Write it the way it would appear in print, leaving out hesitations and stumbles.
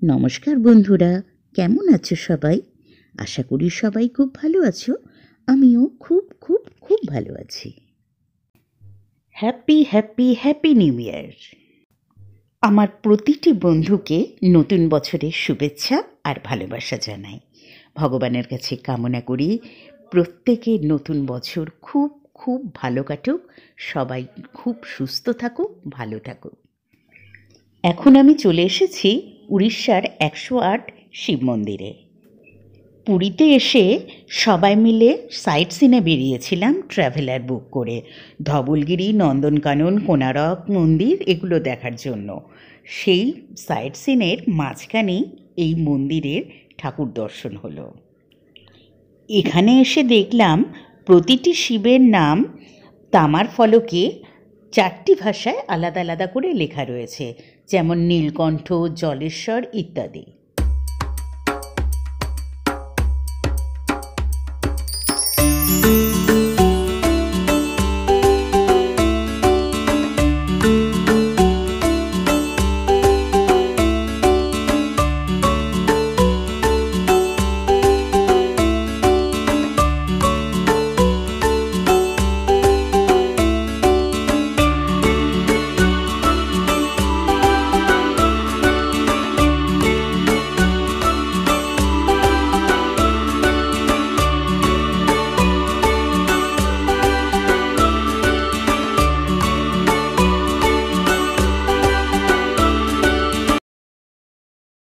নমস্কার বন্ধুরা, কেমন আছো সবাই? আশা করি সবাই খুব ভালো আছো। আমিও খুব খুব খুব ভালো আছি। Happy happy happy new year. আমার প্রতিটি বন্ধুকে নতুন বছরের শুভেচ্ছা আর ভালোবাসা জানাই। ভগবানের কাছে কামনা করি প্রত্যেকের নতুন বছর খুব খুব ভালো কাটুক, সবাই খুব সুস্থ থাকুক, ভালো থাকুক। এখন আমি চলে এসেছি উড়িষ্যার 108 শিব মন্দিরে। পুরীতে এসে সবাই মিলে সাইট সিনে বেরিয়েছিলাম ট্রাভেলার বুক করে, ধবলগিরি, নন্দনকানন, কোণারক মন্দির এগুলো দেখার জন্য। সেই সাইট সিনের মাঝখানেই এই মন্দিরের ঠাকুর দর্শন হলো। এখানে এসে দেখলাম প্রতিটি শিবের নাম তামার ফলকে 4টি ভাষায় আলাদা আলাদা করে লেখা রয়েছে, যেমন নীলকণ্ঠ, জলেশ্বর ইত্যাদি।